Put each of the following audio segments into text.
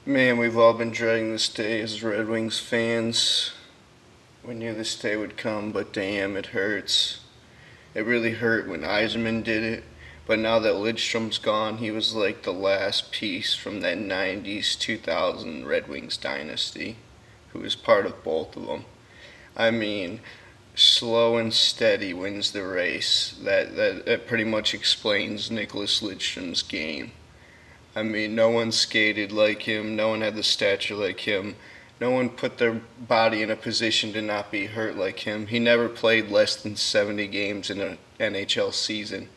Man, we've all been dreading this day as Red Wings fans. We knew this day would come, but damn, it hurts. It really hurt when Yzerman did it, but now that Lidstrom's gone, he was like the last piece from that 90s 2000 Red Wings dynasty, who was part of both of them. I mean, slow and steady wins the race. That pretty much explains Nicklas Lidstrom's game. I mean, no one skated like him. No one had the stature like him. No one put their body in a position to not be hurt like him. He never played less than 70 games in an NHL season.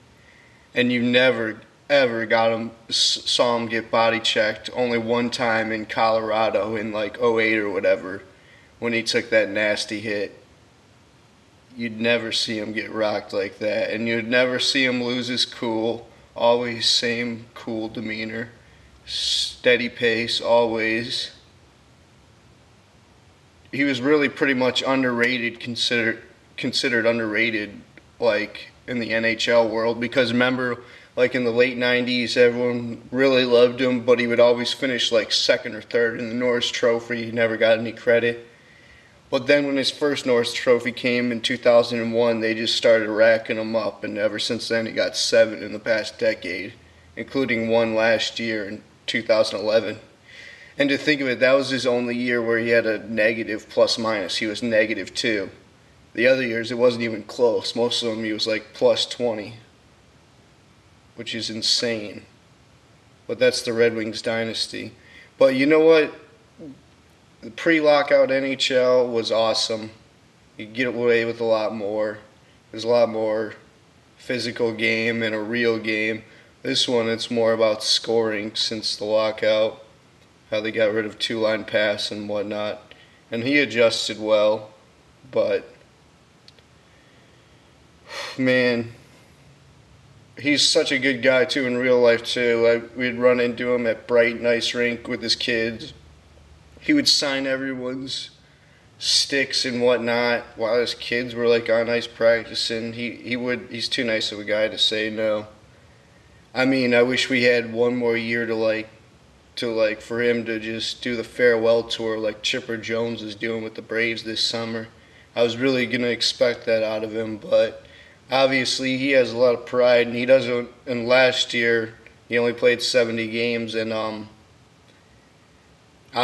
And you never, ever saw him get body checked. Only one time in Colorado in like '08 or whatever when he took that nasty hit. You'd never see him get rocked like that. And you'd never see him lose his cool. Always same cool demeanor, steady pace, always. He was really pretty much underrated, considered underrated, like in the NHL world, because remember, like in the late '90s, everyone really loved him, but he would always finish like second or third in the Norris Trophy. He never got any credit. But then when his first Norris Trophy came in 2001, they just started racking him up, and ever since then he got 7 in the past decade, including one last year in 2011. And to think of it, that was his only year where he had a negative plus minus. He was -2. The other years it wasn't even close. Most of them he was like +20, which is insane. But that's the Red Wings dynasty. But you know what? The pre-lockout NHL was awesome. You get away with a lot more. There's a lot more physical game and a real game. This one, it's more about scoring since the lockout, how they got rid of two-line pass and whatnot. And he adjusted well, but man, he's such a good guy too in real life too. We'd run into him at Brighton Ice Rink with his kids. He would sign everyone's sticks and whatnot while his kids were like on ice practicing. He's too nice of a guy to say no. I mean, I wish we had one more year to for him to just do the farewell tour like Chipper Jones is doing with the Braves this summer. I was really gonna expect that out of him, but obviously he has a lot of pride, and he doesn't. And last year he only played 70 games, and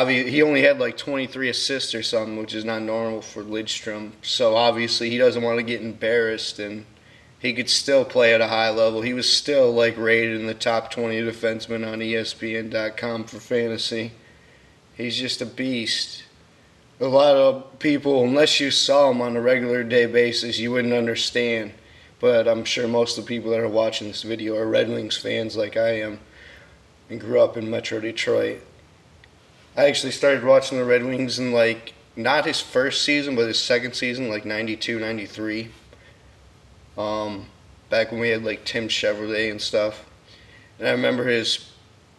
he only had like 23 assists or something, which is not normal for Lidstrom. So obviously he doesn't want to get embarrassed, and he could still play at a high level. He was still like rated in the top 20 defensemen on ESPN.com for fantasy. He's just a beast. A lot of people, unless you saw him on a regular day basis, you wouldn't understand. But I'm sure most of the people that are watching this video are Red Wings fans like I am and grew up in Metro Detroit. I actually started watching the Red Wings in not his first season, but his second season, like 92, 93. Back when we had like Tim Chevrolet and stuff. And I remember his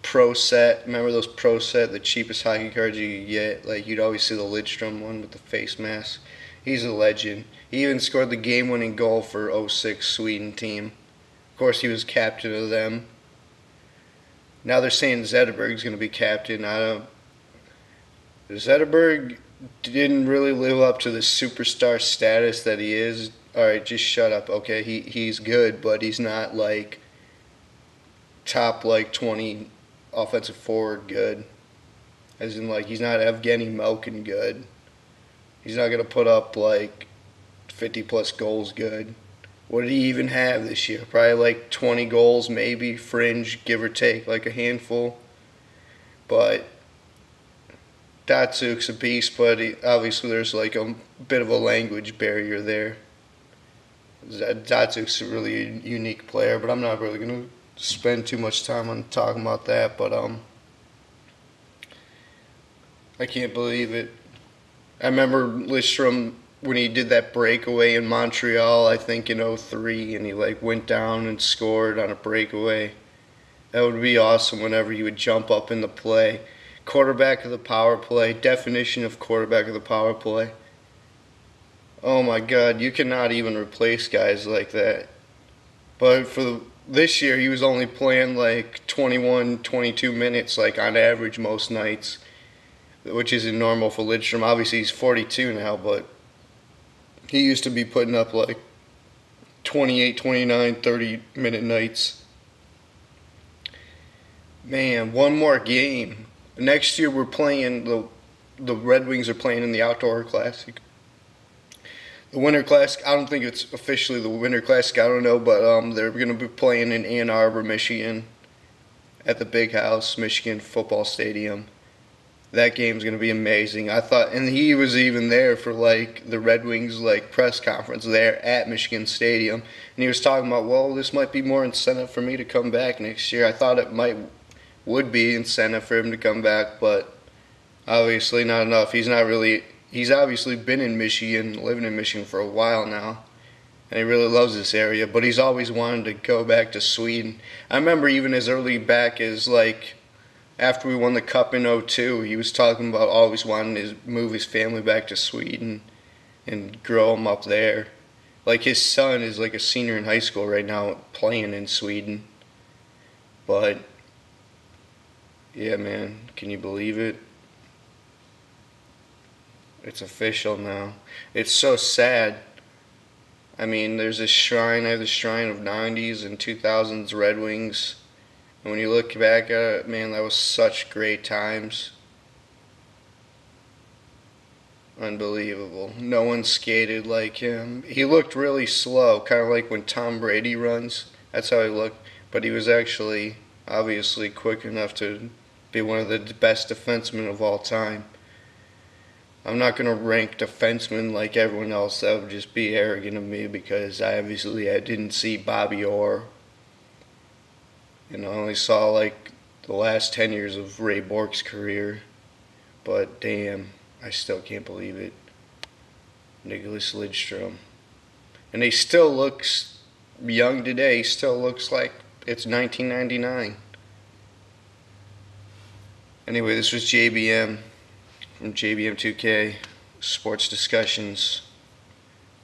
pro set. Remember those pro set, the cheapest hockey cards you could get? Like you'd always see the Lidstrom one with the face mask. He's a legend. He even scored the game-winning goal for '06 Sweden team. Of course, he was captain of them. Now they're saying Zetterberg's going to be captain. Zetterberg didn't really live up to the superstar status that he is. All right, just shut up. Okay, he's good, but he's not like top 20 offensive forward good. As in he's not Evgeny Malkin good. He's not gonna put up 50 plus goals good. What did he even have this year? Probably 20 goals, maybe fringe, give or take, like a handful. But Datsuk's a beast, but obviously there's a bit of a language barrier there. Datsuk's a really unique player, but I'm not really going to spend too much time on talking about that. But I can't believe it. I remember Lidstrom when he did that breakaway in Montreal, I think in '03, and he went down and scored on a breakaway. That would be awesome whenever he would jump up in the play. Quarterback of the power play, definition of quarterback of the power play. Oh my God, you cannot even replace guys like that. But for this year he was only playing like 21, 22 minutes, like on average most nights, which isn't normal for Lidstrom. Obviously, he's 42 now, but he used to be putting up like 28, 29, 30-minute nights. Man, one more game. Next year we're playing the Red Wings are playing in the Outdoor Classic. The Winter Classic, I don't think it's officially the Winter Classic, I don't know, but they're going to be playing in Ann Arbor, Michigan at the Big House, Michigan Football Stadium. That game's going to be amazing. I thought, and he was even there for like the Red Wings like press conference there at Michigan Stadium, and he was talking about, well, this might be more incentive for me to come back next year. I thought it would be incentive for him to come back, but obviously not enough. He's obviously been in Michigan, living in Michigan for a while now, and he really loves this area, but he's always wanted to go back to Sweden. I remember even as early back as like after we won the Cup in '02, he was talking about always wanting to move his family back to Sweden and grow them up there. Like his son is like a senior in high school right now playing in Sweden. But yeah, man, can you believe it? It's official now. It's so sad. I mean, there's this shrine. I have this shrine of '90s and 2000s Red Wings. And when you look back at it, man, that was such great times. Unbelievable. No one skated like him. He looked really slow, kind of like when Tom Brady runs. That's how he looked. But he was actually, obviously, quick enough to be one of the best defensemen of all time. I'm not going to rank defensemen like everyone else. That would just be arrogant of me because I didn't see Bobby Orr. I only saw like the last 10 years of Ray Bork's career. But damn, I still can't believe it. Nicklas Lidstrom. And he still looks young today. He still looks like it's 1999. Anyway, this was JBM. From JBM 2K Sports Discussions.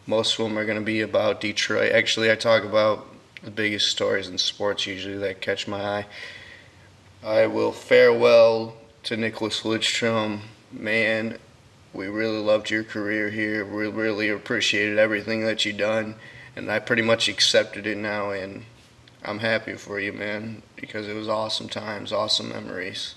Most of them are going to be about Detroit. Actually, I talk about the biggest stories in sports usually that catch my eye. I will farewell to Nicklas Lidstrom. Man, we really loved your career here. We really appreciated everything that you done, and I pretty much accepted it now, and I'm happy for you, man, because it was awesome times, awesome memories.